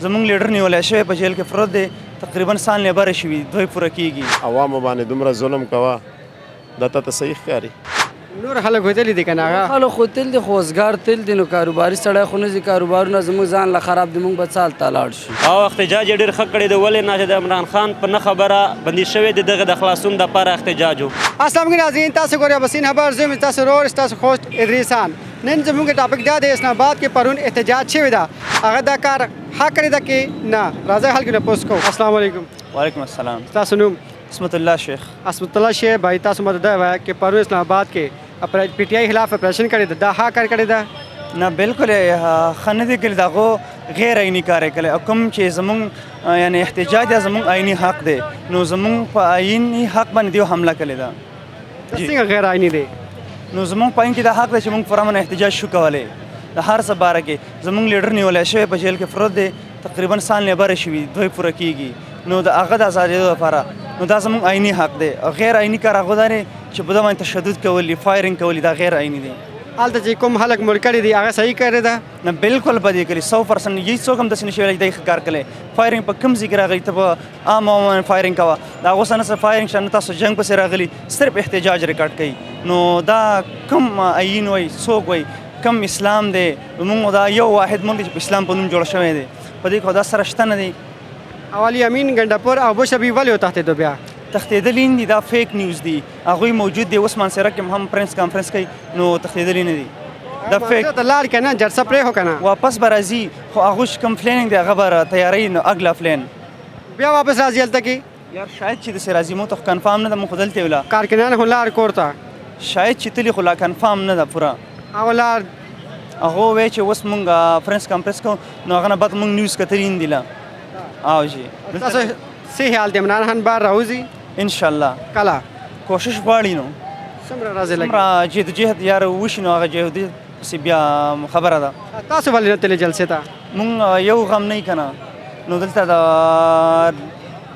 زمونږ لیډر نیولی شوی په جیل کې پروت دی تقریبا سال نه بره شوي 2 پوره کېږي. عوامو باندې دومره ظلم کوه دا ته صحیح ښکاري. نور خلک وتلي دي که نه هغه خلک خو تل دي خو وزګار تل دي نو کاروباري سړی خو نه ځي کاروبارونه زموږ ځان له خراب دي موږ به څه هلته لاړ شو. او احتجاج یې ډېر ښه کړی دی ولې نه چې د عمران خان په نه خبره بندي شوی دی دغه د خلاصون دپاره احتجاج و. السلام علیکم ناظرین تاسو ګورئ اباسین خبر زه یم ستاسو ورور ستاسو خوست ادریسان. نن زموږ ټاپک دا دی اسلام آباد کې پرون احتجاج شوی ده هغه دا کار حق کړی ده که نه راځئ خلکو نه پوښتنه کوو. السلام علیکم. وعلیکم السلام. ستاسو نوم؟ اسمت الله شیخ. اسمت الله شیخ بھائی تاسو ماته دا وایه چې پرون اسلام آباد کې پی ټی آی خلاف اپریشن کړی ده دا ښه کار کړی ده؟ نه بالکل ښه نه دی کړی د هغو غیر عیني کار یې کړی او کوم چې زمونږ یعنې احتجاج یا زمونږ عیني حق دی نو زمونږ په عیني حق باندې دیو حمله کړې ده. څنګه غیر عیني دی؟ نو زمونږ په عین کې دا حق دی چې مونږ پر امن احتجاج شو کولی د هر څه باره کې. زمونږ لیډر نیولی شوی په جیل کې پروت دی تقریبا سال نه بره شوي 2 پوره کېږي نو د هغه د ازادېدو لپاره نو دا زمونږ عیني حق دی. او غیر عیني کار هغه دا دی چې په ده باندې تشدد کولی فایرنګ کولی دا غیر عیني دی. هلته چې کوم خلک مړ کړي دي هغه صحیح کړی ده؟ نه بالکل به دې کړي 100% یی څوک هم داسې نه شي ویلی چې دی ښه کار کړی. فایرنګ په کوم ځای کې راغلی ته په عام عموما فایرنګ کوه د هغو سره نه څه فایرنګ شته نه تاسو جنګ پسې راغلي صرف احتجاج ریکارډ کوي. نو دا کوم عین وایي څوک وایي کوم اسلام دی موږ دا یو واحد ملک دی چې په اسلام په نوم جوړ شوی دی په دې کې خو دا سره شته نه دی. اولی امین ګنډاپور او بشربي ولې وتښتېدو بیا؟ تښتېدلي دي دا فیک نیوز دي هغوی موجود دی اوس مانسیره کې هم پرنس کانفرنس کوي نو تښتېدلي نه دي دا فیک. ته لاړ که نه جلسه پرېښو که نه واپس به راځي خو هغوی چې کوم پلیننګ دی هغه به تیاروي نو اګلا پلین بیا واپس راځي هلته کې یار شاید چې داسې راځي مو ته خو کنفارم نه ده مو خو دلته ویله کارکنان خو لاړ کور ته شاید چې تلي خو لا کنفارم نه ده پوره هغه لاړ هغه وایي چې اوس مونږ پرنس کانفرنس کوو نو هغه نه بعد مونږ نیوز کتلي نه دي لا او جی تاسو څه خیال دی عمران خان بهر راوځي انشاءالله کله کوشش غواړي نو څومره ورځې لګي څومره جدوجهد یار وشي نو هغه جهد پسې بیا خبره ده. تاسو ولې نه تللی جلسې ته؟ مونږ یو غم نه یي که نه نو دلته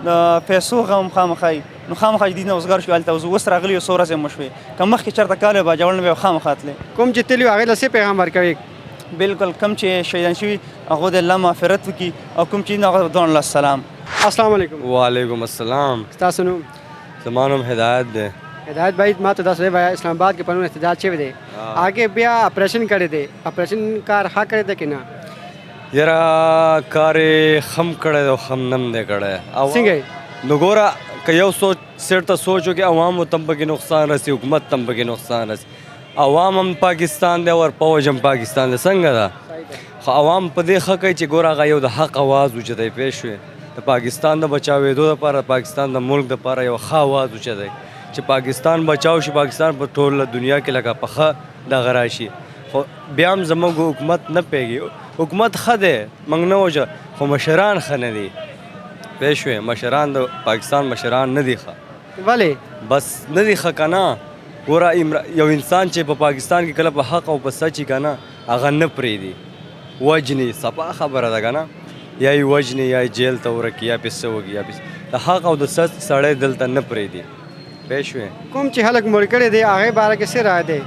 د پیسو غم خامخا یي نو خامخا جدید نه اوزګار شو هلته اوس راغلي یو څو ورځې مو شوې که مخکې چېرته کال وی باجوړ نه بیا خامخا تللی. کوم چې تلي هغې له څه پیغام ورکوي؟ بالکل کم چې شهیدان شوي هغو د الله مغفرت وکړي او کوم چې هغه دونه الله السلام. السلام علیکم. وعلیکم السلام. ستاسو نوم؟ زما نوم هدایت دی. هدایت بھائی ما ته داسې وایه اسلام آباد کې پرون احتجاج شوی دی هغې بیا اپریشن کړی دی اپریشن کار ښه کړی دی که نه؟ یاره کار یې خم کړی دی او خم نم دی کړی. څنګه نو ګوره که یو سیټ ته سوچ وکړي عوامو ته هم پکې نقصان رسي حکومت ته هم پکې نقصان رسي. عوام هم پاکستان دی او فوج هم پاکستان دی څنګه ده خو عوام په دې ښه کوي چې ګوره هغه یو د حق اواز اوچتی پوه شوې د پاکستان د بچاوېدو دپاره پاکستان د ملک دپاره یو ښه اواز اوچتی چې پاکستان بچاو شي پاکستان په ټوله دنیا کې لکه په ښه دغه راشي. خو بیا هم زموږ حکومت نه پوهېږي حکومت ښه دی موږ نه وجه خو مشران ښه نه دي پوه شوې مشران د پاکستان مشران نه دي ښه ولې بس نه دي ښه که نه. ګوره یو انسان چې په پاکستان کې کله په حق او په سچ که نه هغه نه پرېږدي وجني صفا خبره ده که نه یا یې وجني یا یې جیل ته ورکړي یا پې څه وکړي یا پې د حق او د سچ سړی دلته نه پرېږدي پوه شوې. کوم چې خلک مړ کړي دي هغې باره کې څه رایه دی؟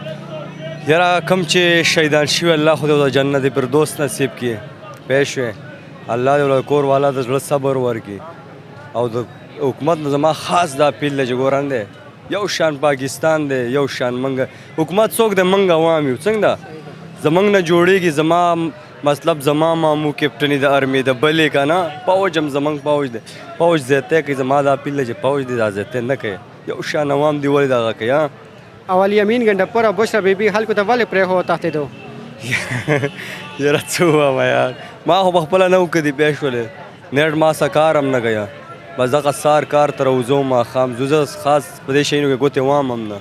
یاره کوم چې شهیدان شوي الله خو دې د جنت فردوس نصیب کړي پوه شوې الله دې ورته کور والا د زړه صبر ورکړي او د حکومت نه زما خاص دا اپیل دی چې ګورن دی یو شان پاکستان دی یو شان منګه حکومت څوک دی منګه عوام یو څنګه ده زمونږ نه جوړېږي زما مطلب زما مامو کیپټني د ارمي د بلې که نه پوج هم زمونږ پوج دی پوج زیاتی کوي زما دا اپیل دی چې پوج دی دا زیاتی نه کوي یو شان عوام دی ولې دغه کوي. اولی امین ګنډاپور او بشرا بیبي خلکو ته ولې پرېښو وتښتېدو؟ یاره څه ووایم یار ما خو پخپله نه وکړي پوه شولې نیټ ما څه کار هم نه کوي بس دغه سهار کار ته راوځو ماښام زه خاص په دې شیانو کې ګوتې وام هم نه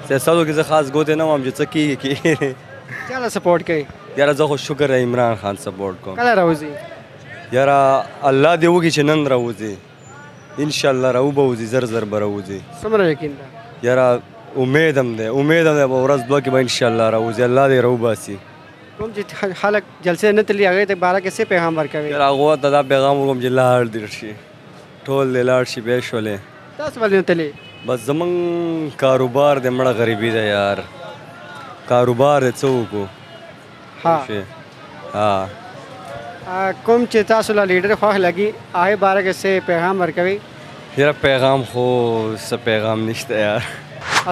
سیاستو کې زه خاص ګوتې نه وام چې څه کېږي کېږي. چاله سپورټ کوي؟ یاره زه خو شکر عمران خان سپورټ کوم. کله راوځي؟ یاره الله دې وکړي چې نن راوځي انشاءالله راوبوځي زر زر به راوځي. څومره یقین ده؟ یاره امید هم دی په ورځ دوه کې به انشاءالله راوځي الله دې راوباسي. کوم چې خلک جلسې نه تلي هغې ته باره کې څه پیغام ورکوي؟ یاره هغو ته دا پیغام وکړم چې لاړ دې شي ټول دې لاړ شي بیا شولې. تاسو ولې نه تلي؟ بس زمونږ کاروبار دی مړه غریبي ده یار کاروبار دی څه وکړو. ها کوم چې تاسو له لیډر خوښ لګي هغې باره کې څه پیغام ورکوي؟ یاره پیغام خو څه پیغام نشته یار.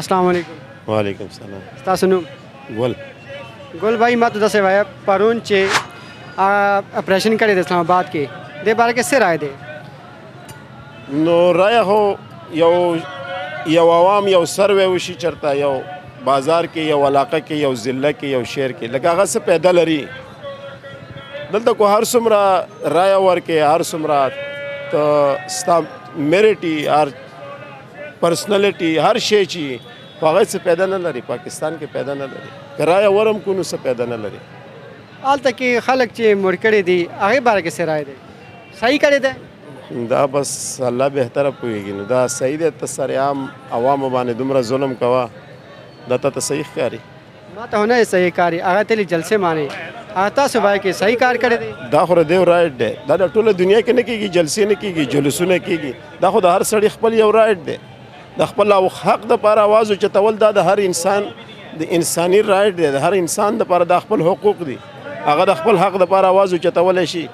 السلام علیکم. وعلیکم السلام. ستاسو نوم؟ ګل. ګل بھائی ما ته داسې وایه پرون چې اپریشن کړی د اسلام آباد کې دې باره کې څه رایه دی؟ نو رایه خو یو عوام یو سروې وشي چېرته یو بازار کې یو علاقه کې یو ضلع کې یو شهر کې لکه هغه څه پیدا لري دلته کو هر څومره رایه ورکې هر څومره ته ستا میریټي هر پرسنالټي هر شی چې خو هغه څه پیدا نه لري پاکستان کې پیدا نه لري که رایه ورم کو نو څه پیدا نه لري. هلته کې خلک چې مړ کړي دي هغې باره کې څه رایه دی؟ صحیح کړی دی؟ دا بس الله بهتره پوهېږي نو دا صحیح دی ته سرعام عوامو باندې دومره ظلم کوه دا ته صحیح ښکاري؟ ما ته نه صحیح کاري هغه تلي جلسې ماني هغه تاسو وایي چې صحیح کار کړی دی؟ دا خو د دیو رایټ دی دا د ټوله دنیا کې نه کېږي جلسې نه کېږي جلوسونه کېږي دا خو د هر سړي خپل یو رایټ دی د خپل حق دپاره اواز اوچتول دا د هر انسان د انساني رایټ دی د هر انسان دپاره دا خپل حقوق دي هغه د خپل حق دپاره اواز اوچتولی شي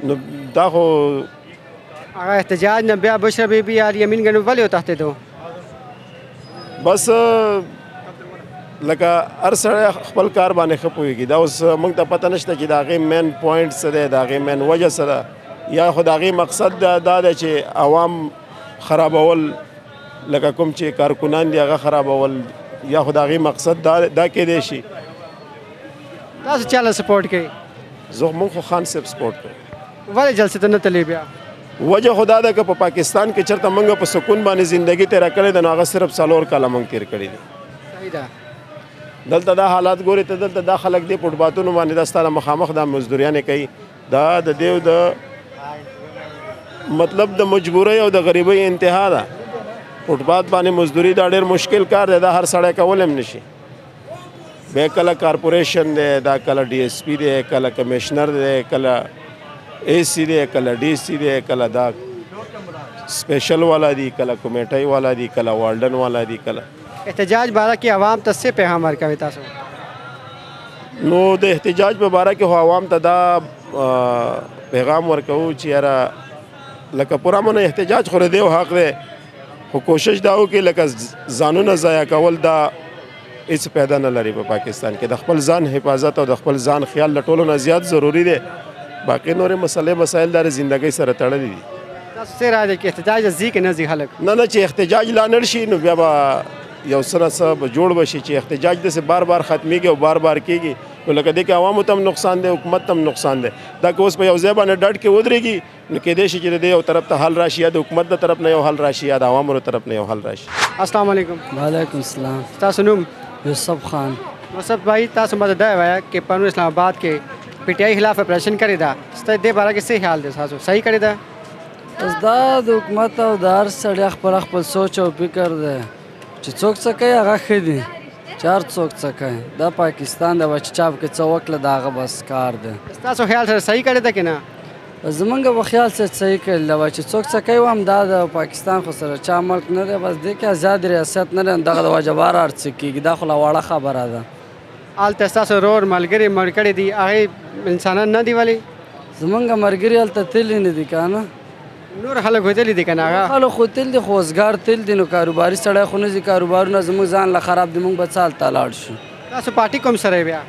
نو دا خو هغه احتجاج نه بیا بشره بیبي یا یمین ګڼو ولې وتښتېدو؟ بس لکه هر سړی خپل کار باندې ښه پوهېږي دا اوس موږ ته پته نشته چې د هغې مین پوینټ څه دی د هغې مین وجه څه ده یا خو د هغې مقصد دا دی چې عوام خرابول لکه کوم چې کارکنان دي هغه خرابول یا خو د هغې مقصد دا کیدی شي. تاسو چا له سپورټ کوئ؟ زه موږ خو خان صاحب سپورټ کوو. ولې جلسې ته نه تللی بیا؟ وجه خو دا ده که په پاکستان کې چېرته موږ په سکون باندې زندګي تېره کړې ده نو هغه صرف 4 کاله موږ تېر کړي دي. صحیح ده. دلته دا حالات ګورې ته دلته دا خلک دی فوټباتونو باندې دا ستا مخامخ دا مزدوریانې کوي دا د دیو د مطلب د مجبورۍ او د غریبۍ انتها ده. فوټبات باندې مزدوري دا ډېر مشکل کار دی دا هر سړی کولی هم نشي. بیا کله کارپوریشن دی دا کله ډي ایس پي دی کله کمیشنر دی کله اے سی دی کله ډي سی دی کله دا سپیشل والا دی کله کمیټۍ والا دی کله والډن والا دی کله احتجاج باره کې عوام ته څه پیغام ورکوي تاسو؟ نو د احتجاج په باره کې خو عوام ته دا پیغام ورکوو چې یاره لکه پوره مونه احتجاج خو د دیو حق دی خو کوشش دا وکړي لکه ځانونه ضایع کول دا هېڅ پیدا نه لري په پاکستان کې د خپل ځان حفاظت او د خپل ځان خیال له ټولو نه زیات ضروري دی باقي نورې مسلې مسایل د زندګۍ سره تړلي دي. تاسو څه رایه دی چې احتجاج ځي که نه ځي خلک؟ نه چې احتجاج لا نړ شي نو بیا به یو څه نه څه به جوړ به شي چې احتجاج داسې بار بار ختمیږي او بار بار کېږي نو لکه دې کې عوامو ته هم نقصان دی حکومت ته هم نقصان دی دا که اوس په یو ځای باندې ډډ کې ودرېږي نو کېدای شي چې د دې یو طرف ته حل راشي یا د حکومت د طرف نه یو حل راشي یا د عوامو د طرف نه یو حل راشي. السلام علیکم. وعلیکم السلام. ستاسو نوم؟ یوسف خان. یوسف بھائی تاسو ماته دا وایه چې پرون اسلام آباد کې پی ټي آی خلاف اپریشن کړی ده ستا دې باره کې څه خیال دی تاسو صحیح کړی ده؟ بس دا د حکومت او د هر سړي خپل سوچ او فکر دی چې څوک څه کوي هغه ښه دي چې هر څوک څه کوي دا پاکستان دی چې چا پکې څه وکړه د هغه بس کار دی. ستاسو خیال سره صحیح کړی ده که نه؟ زمونږ په خیال سره صحیح کړی ده چې څوک څه کوي هم دا د پاکستان خو سره چا ملک نه دی بس دې کې ازاد ریاست نه دی دغه د وجه بار هر څه کېږي دا خو لا واړه خبره ده. هلته ستاسو ورور ملګري مړ کړي دي هغې انسانان نه دي ولې؟ زمونږ ملګري هلته تللي نه دي که نه نور خلک وتلي دي که نه هغه؟ خلک خو تل دي خو اوزګار تل دي نو کاروباري سړی خو نه ځي کاروبارونه زموږ ځان له خراب دي موږ به څه هلته لاړ شو. تاسو پارټي کوم سره یې بیا؟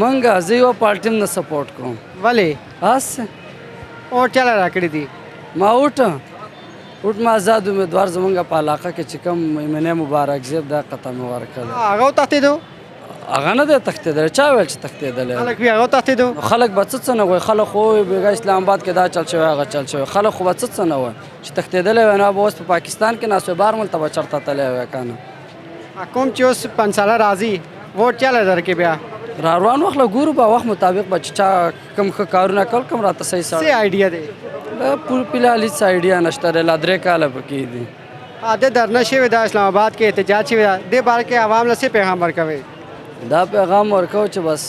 موږ زه یوه پارټي هم نه سپورټ کوم. ولې؟ هسې اوټ چا له راکړي دي؟ ما اوټ ما آزاد امیدوار زمونږ په علاقه کې چې کوم ایمنې مبارک زیب دا قطعه مې ورکړی. هغه وتښتېدو؟ هغه نه دی تښتېدلی چا ویل چې تښتېدلی خلک وي هغه وتښتېدو؟ خلک به څه نه وایي خلک خو وایي بېګا اسلام آباد کې دا چل شوی هغه چل شوی خلک خو به څه نه وایي چې تښتېدلی وی نو به اوس په پاکستان کې ناست وی بار ملته به چېرته تللی وی که نه. کوم چې اوس پنځاله راځي ووټ چا له درکې بیا؟ را روان وخت له ګورو به وخت مطابق به چې چا کوم ښه کارونه کول کوم راته صحیح څه آیډیا دی؟ فلحال هېڅ آیډیا نشته دی لا 3 کاله پکې دي. د درنه شوې ده اسلام آباد کې احتجاج شوې ده دې باره کې عوام له څه پیغام ورکوئ؟ دا پیغام ورکوو چې بس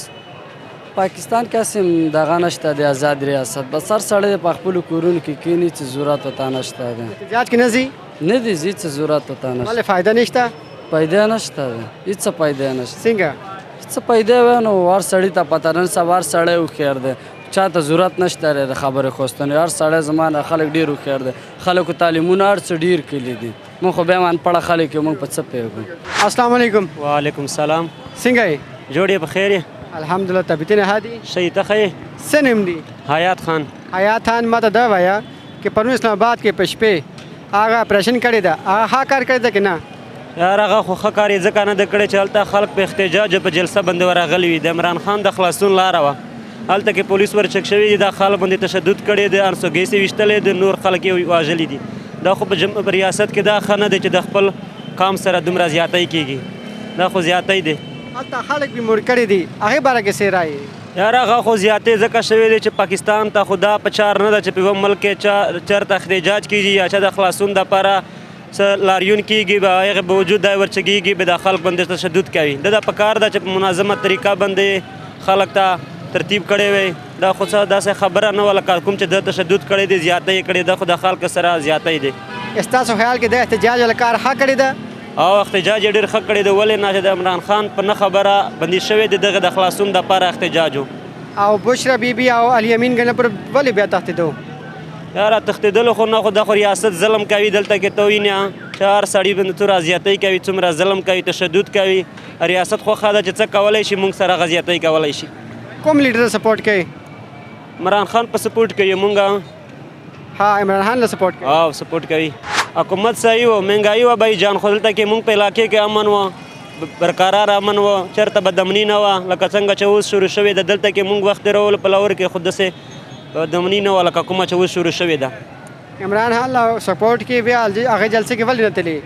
پاکستان کې هسې دغه نشته دی آزاد ریاست بس هر سړی په خپلو کورونو کې کښېني چې ضرورت ورته نشته دی. احتجاج کې نه ځي؟ نه دي ځي چې ضرورت ورته نشته. ولې فایده نشته؟ پیدا نشته دی هېڅ پیدا نشته. څنګه؟ هېڅ څه پیدا وي نو هر سړي ته پته نن سبا هر سړی هوښیار دی چا ته ضرورت نشته دی د خبرې خوستنې هر سړی زما نه خلک ډېر هوښیار دی خلکو تعلیمونه هر څه ډېر کړي دي موږ خو بیا انپړه خلک یو موږ په څه پوهېږو السلام علیکم وعلیکم السلام څنګه یې جوړې په خیر یې الحمدلله طبیعتونه ښه دي شهید ته ښه څه نوم دی حیات خان حیات خان ما ته دا وایه چې پرون اسلام آباد کې په شپې هغه اپریشن کړی ده هغه ښه کار کړی ده که نه یار هغه خو ښه کار یې ځکه نه ده کړی چې هلته خلک په احتجاج په جلسه باندې ورغلي وي د عمران خان د خلاصون لاره وه هلته کې پولیس ور چک شوي دي دا خلک باندې تشدد کړی دی انسوګیس یې ویشتلی دی نور خلک یې واژلي دي دا خو په ریاست کې دا ښه نه دی چې د خپل قام سره دومره زیاتی کېږي دا خو زیاتی دی هلته خلک به مړ کړي دي هغې باره کې څه رایې یار هغه خو زیاتې ځکه شوی دی چې پاکستان ته خو دا په چار نه ده چې په یوه ملک کې چېرته احتجاج کېږي یا چا د خلاصون دپاره څه لاریون کېږي به هغې باوجود دا ورچګېږي به دا خلک باندې تشدد کوي دا په کار ده چې په منظمه طریقه باندې خلک ته ترتیب کړی وی دا خو څه داسې خبره نه وه لکه کوم چې د تشدد کړی دی زیاتی یې کړې ده خو د خلکو سره زیاتی دی ستاسو خیال کې د احتجاج والا کار ښه کړی ده او احتجاج یې ډېر ښه کړی دی ولې نه چې د عمران خان په نه خبره بندي شوی دی دغه د خلاصون دپاره احتجاج و او بشرا بیبي او الیمین ګنه پر ولې بیا تښتېدو یاره تښتېدلو خو نه خو دا خو ریاست ظلم کوي دلته کې ته وینې چې هر سړي باندې څومره زیاتی کوي څومره ظلم کوي تشدد کوي ریاست خو ښه ده چې څه کولی شي موږ سره هغه زیاتی کولی شي کوم لیډر سپورټ کوي عمران خان په سپورټ کوي مونږ ها عمران خان له سپورټ کوي او سپورټ کوي حکومت صحیح و مهنګایي وه بھائی جان خو دلته کې مونږ په علاقې کې امن و برقرار امن و چېرته بدامني نه وه لکه څنګه چې اوس شروع شوې ده دلته کې مونږ وخت تېرولو په لاهور کې خو داسې بدامني نه وه لکه کومه چې اوس شروع شوې ده عمران خان له سپورټ کې بیا هغې جلسې کې ولې نه تللی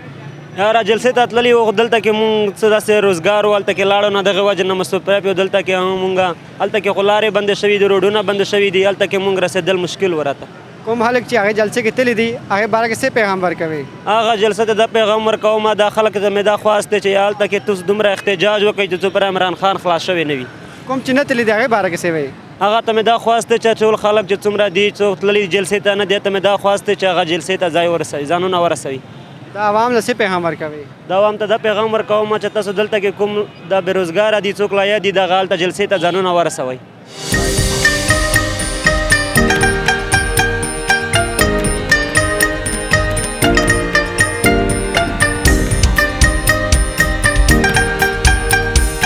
یاره جلسې ته تللي وو دلته کې مونږ څه داسې روزګار و هلته کې لاړو نه دغې وجې نه مصروف پرېپ یو دلته کې مونږ هلته کې خو لارې بندې شوي دي روډونه بندې شوي دي هلته کې مونږ رسېدل مشکل و راته کوم خلک چې هغې جلسې کې تللی دي هغې باره کې څه پیغام ورکوي هغه جلسه ته دا پیغام ورکوم دا خلک ته مې دا خواست دی چې هلته کې تاسو دومره احتجاج وکړئ چې څو پر عمران خان خلاص شوی نه وي کوم چې نه تللی دي هغې باره کې څه وایي هغه ته مې دا خواست دی چې ټول خلک چې څومره دي څوک تللي جلسې ته نه دي ته مې دا خواست دی چې هغه جلسې ته ځای ورسوي ځانونه ورسوي دا عوام له څه پیغام ورکوي دا عوام ته دا پیغام ورکوم چې تاسو دلته کې کوم دا بېروزګاره دي څوک لایق دي دغه هلته جلسې ته ځانونه ورسوئ